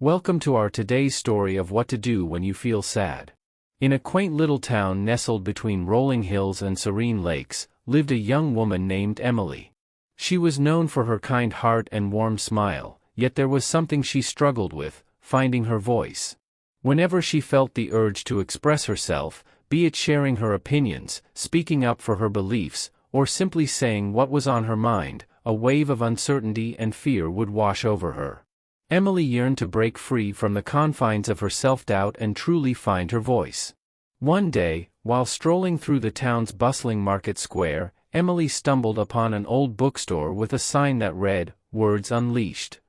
Welcome to our today's story of what to do when you feel sad. In a quaint little town nestled between rolling hills and serene lakes, lived a young woman named Emily. She was known for her kind heart and warm smile, yet there was something she struggled with, finding her voice. Whenever she felt the urge to express herself, be it sharing her opinions, speaking up for her beliefs, or simply saying what was on her mind, a wave of uncertainty and fear would wash over her. Emily yearned to break free from the confines of her self-doubt and truly find her voice. One day, while strolling through the town's bustling market square, Emily stumbled upon an old bookstore with a sign that read, "Words Unleashed."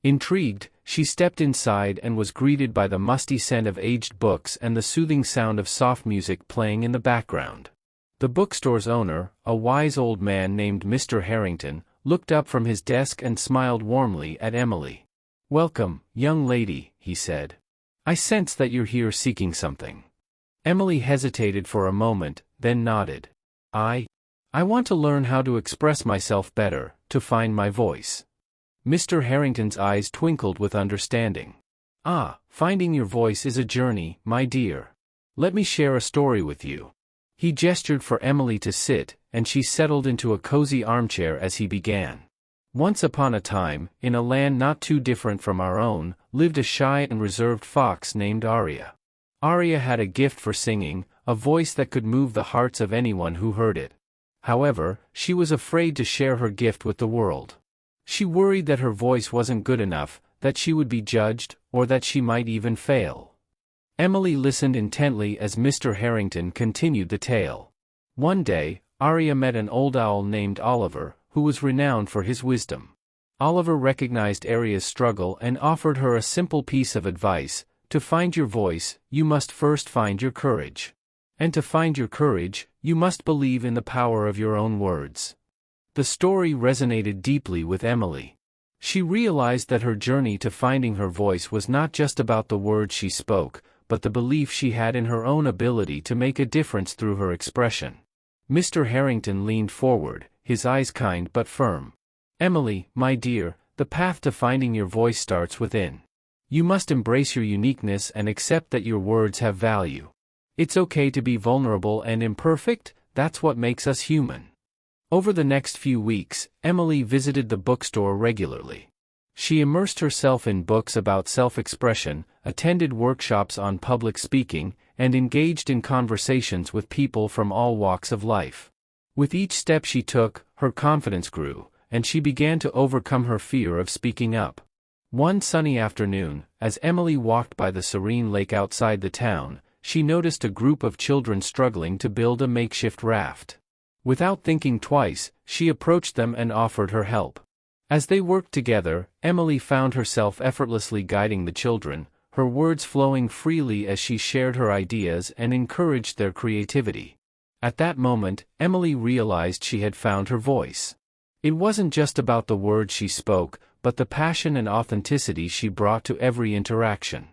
Intrigued, she stepped inside and was greeted by the musty scent of aged books and the soothing sound of soft music playing in the background. The bookstore's owner, a wise old man named Mr. Harrington, looked up from his desk and smiled warmly at Emily. "Welcome, young lady," he said. "I sense that you're here seeking something." Emily hesitated for a moment, then nodded. I want to learn how to express myself better, to find my voice." Mr. Harrington's eyes twinkled with understanding. Finding your voice is a journey, my dear. Let me share a story with you." He gestured for Emily to sit, and she settled into a cozy armchair as he began. Once upon a time, in a land not too different from our own, lived a shy and reserved fox named Aria. Aria had a gift for singing, a voice that could move the hearts of anyone who heard it. However, she was afraid to share her gift with the world. She worried that her voice wasn't good enough, that she would be judged, or that she might even fail. Emily listened intently as Mr. Harrington continued the tale. One day, Aria met an old owl named Oliver, who was renowned for his wisdom. Oliver recognized Aria's struggle and offered her a simple piece of advice: to find your voice, you must first find your courage. And to find your courage, you must believe in the power of your own words. The story resonated deeply with Emily. She realized that her journey to finding her voice was not just about the words she spoke, but the belief she had in her own ability to make a difference through her expression. Mr. Harrington leaned forward, his eyes kind but firm. "Emily, my dear, the path to finding your voice starts within. You must embrace your uniqueness and accept that your words have value. It's okay to be vulnerable and imperfect, that's what makes us human." Over the next few weeks, Emily visited the bookstore regularly. She immersed herself in books about self-expression, attended workshops on public speaking, and engaged in conversations with people from all walks of life. With each step she took, her confidence grew, and she began to overcome her fear of speaking up. One sunny afternoon, as Emily walked by the serene lake outside the town, she noticed a group of children struggling to build a makeshift raft. Without thinking twice, she approached them and offered her help. As they worked together, Emily found herself effortlessly guiding the children, her words flowing freely as she shared her ideas and encouraged their creativity. At that moment, Emily realized she had found her voice. It wasn't just about the words she spoke, but the passion and authenticity she brought to every interaction.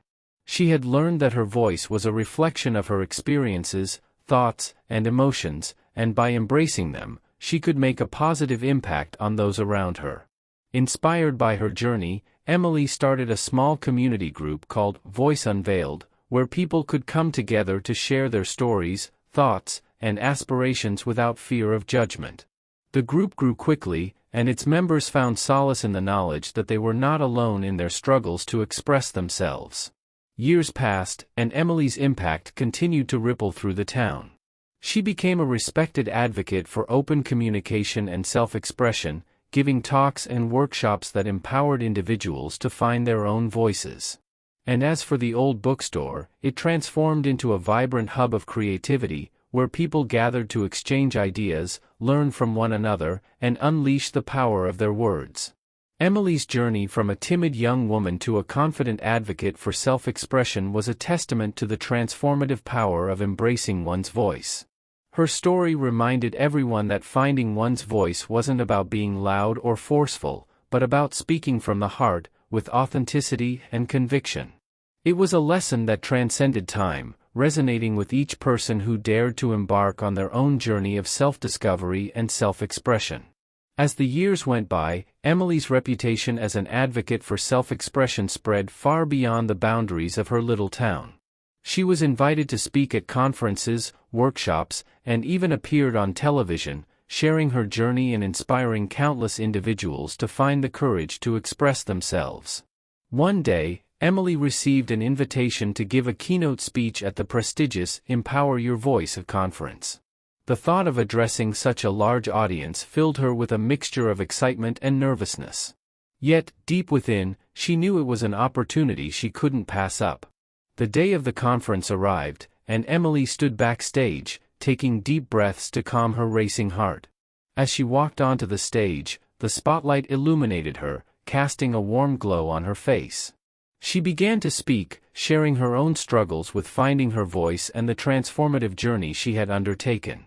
She had learned that her voice was a reflection of her experiences, thoughts, and emotions, and by embracing them, she could make a positive impact on those around her. Inspired by her journey, Emily started a small community group called Voice Unveiled, where people could come together to share their stories, thoughts, and aspirations without fear of judgment. The group grew quickly, and its members found solace in the knowledge that they were not alone in their struggles to express themselves. Years passed, and Emily's impact continued to ripple through the town. She became a respected advocate for open communication and self-expression, giving talks and workshops that empowered individuals to find their own voices. And as for the old bookstore, it transformed into a vibrant hub of creativity, where people gathered to exchange ideas, learn from one another, and unleash the power of their words. Emily's journey from a timid young woman to a confident advocate for self-expression was a testament to the transformative power of embracing one's voice. Her story reminded everyone that finding one's voice wasn't about being loud or forceful, but about speaking from the heart, with authenticity and conviction. It was a lesson that transcended time, resonating with each person who dared to embark on their own journey of self-discovery and self-expression. As the years went by, Emily's reputation as an advocate for self-expression spread far beyond the boundaries of her little town. She was invited to speak at conferences, workshops, and even appeared on television, sharing her journey and inspiring countless individuals to find the courage to express themselves. One day, Emily received an invitation to give a keynote speech at the prestigious Empower Your Voice conference. The thought of addressing such a large audience filled her with a mixture of excitement and nervousness. Yet, deep within, she knew it was an opportunity she couldn't pass up. The day of the conference arrived, and Emily stood backstage, taking deep breaths to calm her racing heart. As she walked onto the stage, the spotlight illuminated her, casting a warm glow on her face. She began to speak, sharing her own struggles with finding her voice and the transformative journey she had undertaken.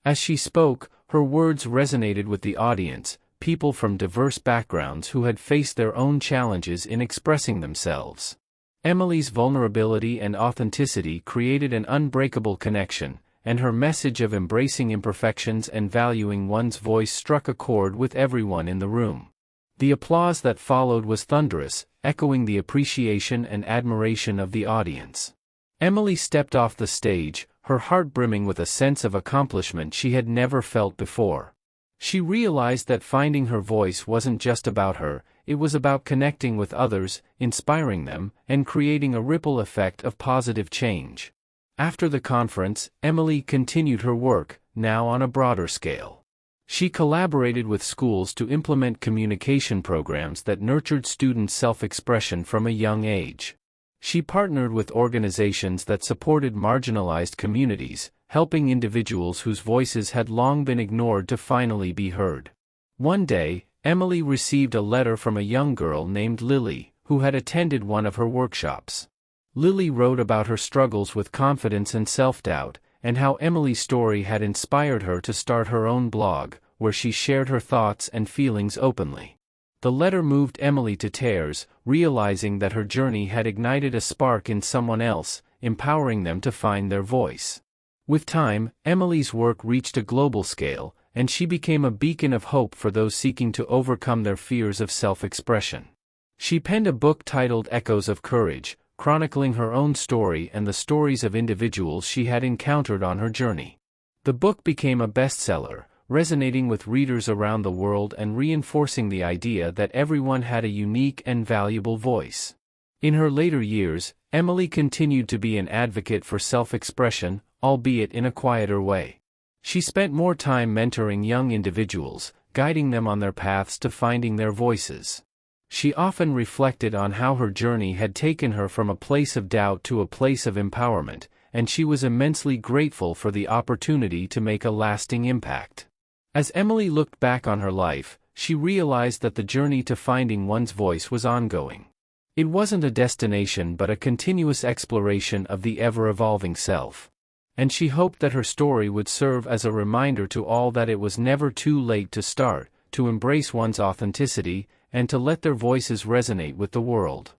As she spoke, her words resonated with the audience, people from diverse backgrounds who had faced their own challenges in expressing themselves. Emily's vulnerability and authenticity created an unbreakable connection, and her message of embracing imperfections and valuing one's voice struck a chord with everyone in the room. The applause that followed was thunderous, echoing the appreciation and admiration of the audience. Emily stepped off the stage, her heart brimming with a sense of accomplishment she had never felt before. She realized that finding her voice wasn't just about her, it was about connecting with others, inspiring them, and creating a ripple effect of positive change. After the conference, Emily continued her work, now on a broader scale. She collaborated with schools to implement communication programs that nurtured students' self-expression from a young age. She partnered with organizations that supported marginalized communities, helping individuals whose voices had long been ignored to finally be heard. One day, Emily received a letter from a young girl named Lily, who had attended one of her workshops. Lily wrote about her struggles with confidence and self-doubt, and how Emily's story had inspired her to start her own blog, where she shared her thoughts and feelings openly. The letter moved Emily to tears, realizing that her journey had ignited a spark in someone else, empowering them to find their voice. With time, Emily's work reached a global scale, and she became a beacon of hope for those seeking to overcome their fears of self-expression. She penned a book titled Echoes of Courage, chronicling her own story and the stories of individuals she had encountered on her journey. The book became a bestseller, resonating with readers around the world and reinforcing the idea that everyone had a unique and valuable voice. In her later years, Emily continued to be an advocate for self-expression, albeit in a quieter way. She spent more time mentoring young individuals, guiding them on their paths to finding their voices. She often reflected on how her journey had taken her from a place of doubt to a place of empowerment, and she was immensely grateful for the opportunity to make a lasting impact. As Emily looked back on her life, she realized that the journey to finding one's voice was ongoing. It wasn't a destination but a continuous exploration of the ever-evolving self. And she hoped that her story would serve as a reminder to all that it was never too late to start, to embrace one's authenticity, and to let their voices resonate with the world.